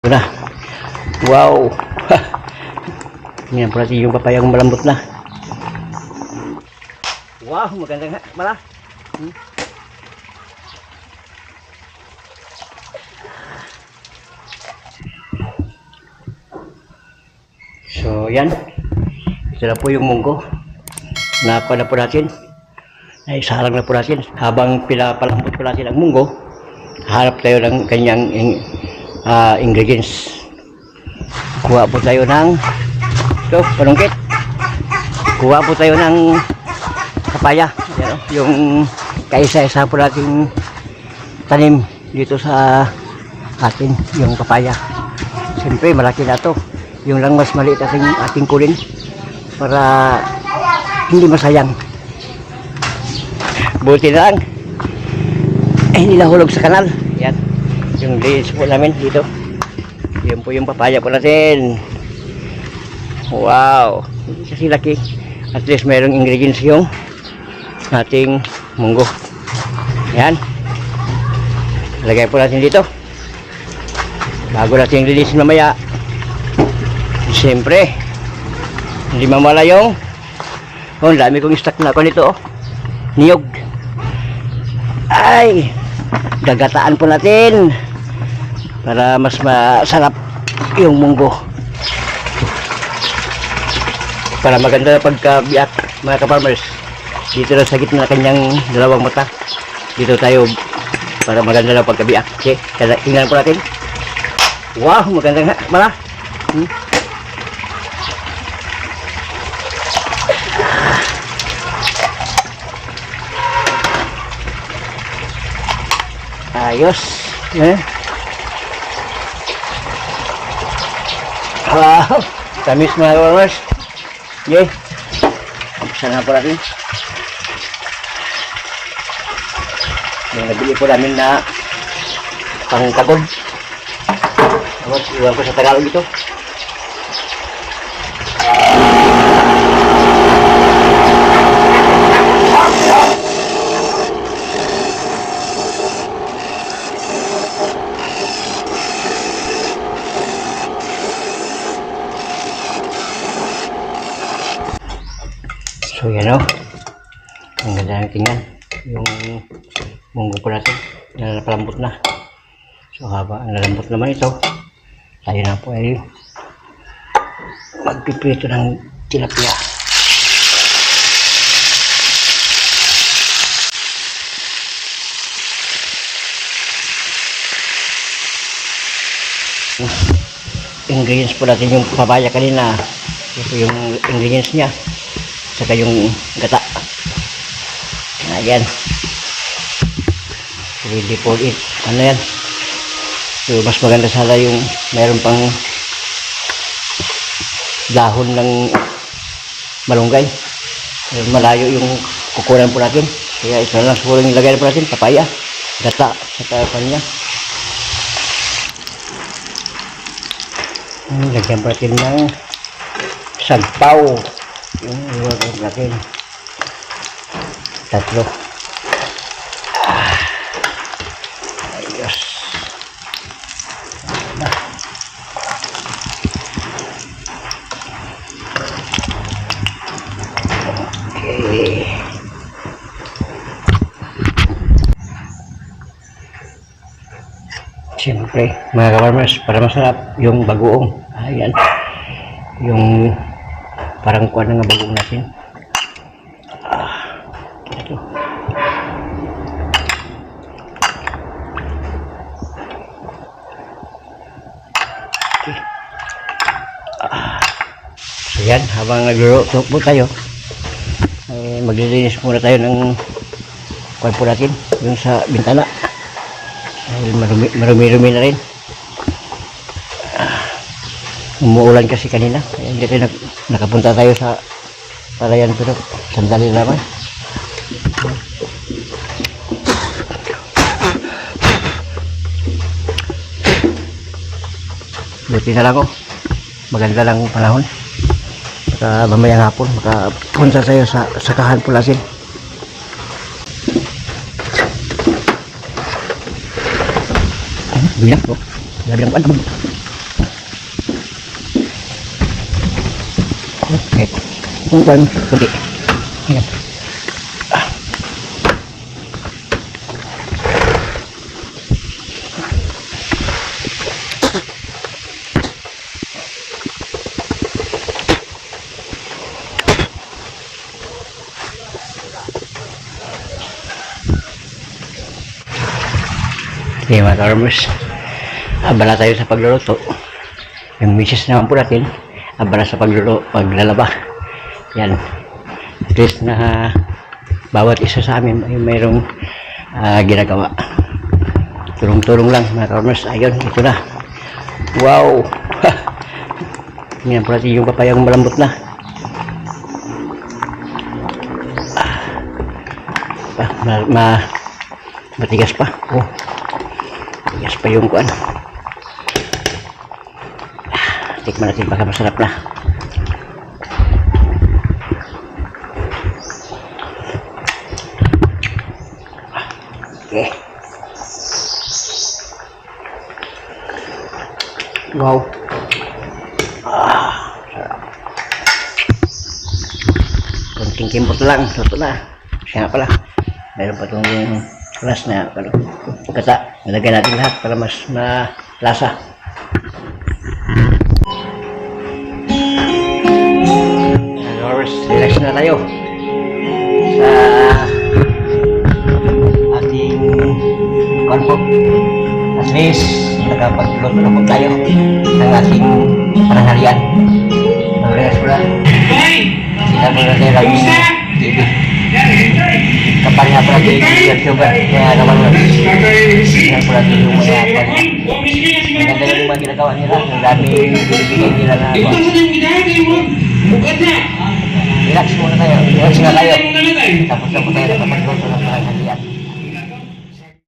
Ito na. Wow. Yan pala yung papayang malambot na. Wow, maganda nga pala. So yan. Ito na po yung munggo. Nakuha na po natin. Ay, sarang na po natin. Habang pinapalambot po natin ang munggo, harap tayo ng kanyang ingredients. Kuha po tayo ng ito, panungkit. Kuha po tayo ng kapaya. Yan, yung kaisa-isa po nating tanim dito sa atin, yung kapaya. Siyempre malaki na to. Yung lang mas maliit ating kulin para hindi masayang. Buti na lang hindi nahulog sa kanal. Yan yung linis po namin dito. Yan po yung papaya po natin. Wow, kasi laki. At least mayroong ingredients yung ating munggo. Yan, lagay po natin dito bago natin linisin mamaya. Siyempre hindi mamala yung dami kong stock na ako nito. Niyog. Ay, gagataan po natin para mas masarap yung munggo, para maganda na pagkabiyak mga ka-farmers. Dito na sa gitna na kanyang dalawang mata, dito tayo para maganda na pagkabiyak. Okay, tingnan po natin. Wow, maganda nga pala. Ayos. Wow, tamis mga ka-farmers. Okay, umpisa na po natin. Yung nabili po namin na pangkagod. Iwan ko sa Tagalog ito. So yan o, ang ganda ng tingnan yung munggo po natin, napalambot na. So habang nalambot naman ito, tayo na po ay magpiprito ng tilapia. Ingredients po natin yung papaya kanina. Ito yung ingredients niya, saka yung gata. Ayan, ready for it. Ano yan, so mas maganda sana yung mayroon pang dahon ng malunggay. Malayo yung kukunan po natin, kaya ito lang siguro yung lagay po natin, papaya, gata, saka kanya. Lagyan po natin ng sagpaw. Yung iwan natin tatlo. Ayos. Okay. Siyempre mga ka-farmers, para masarap yung bagoong. Ayan, yung parang kuha na nga bagoong natin. Ito. Okay. So yan, habang nagluluto po tayo, ay maglilinis muna tayo ng kuha po natin yung sa bintana. Dahil marumi-rumi na rin. Umuulan kasi kanina, kaya hindi tayo nakapunta tayo sa palayan, pero sandali naman. Buti na lang ko, maganda lang panahon. Baka mamayang hapon makapunta tayo sa sakahan Pulasin. Bilang ko, bilang Sakit. Kung paano, kundi. Ayan. Okay mga ka-farmers, abala tayo sa pagluluto. Yung misis naman po natin, abala sa paglalaba. Yan. At least na bawat isa sa amin ay mayroong ginagawa. Tulong-tulong lang mga ka-farmers. Ayun, ito na. Wow! Yan po natin yung papayang malambot na. Matigas pa. Oh. Matigas pa yung kuan. Tikman natin baka masarap na. Okay. Wow. Sarap. Kunting kimbot lang. Luto na. Siya nga pala. Meron pa itong keras na kata. Nalagyan natin lahat para mas malasa. Relax na tayo sa ating konpok. At least nakapagluto na po tayo ng ating pananghalian. Relax po na. Kita po natin ang TV. Kapal nga po natin yung sugar. Kaya naman mo. Yan po natin yung mga kapal. Ang ganda yung mga ginagawa nila. Ang dami binibigay nila na ako. Relax muna tayo. Relax na tayo. Tapos na po tayo na kapagluto ng pananghalian.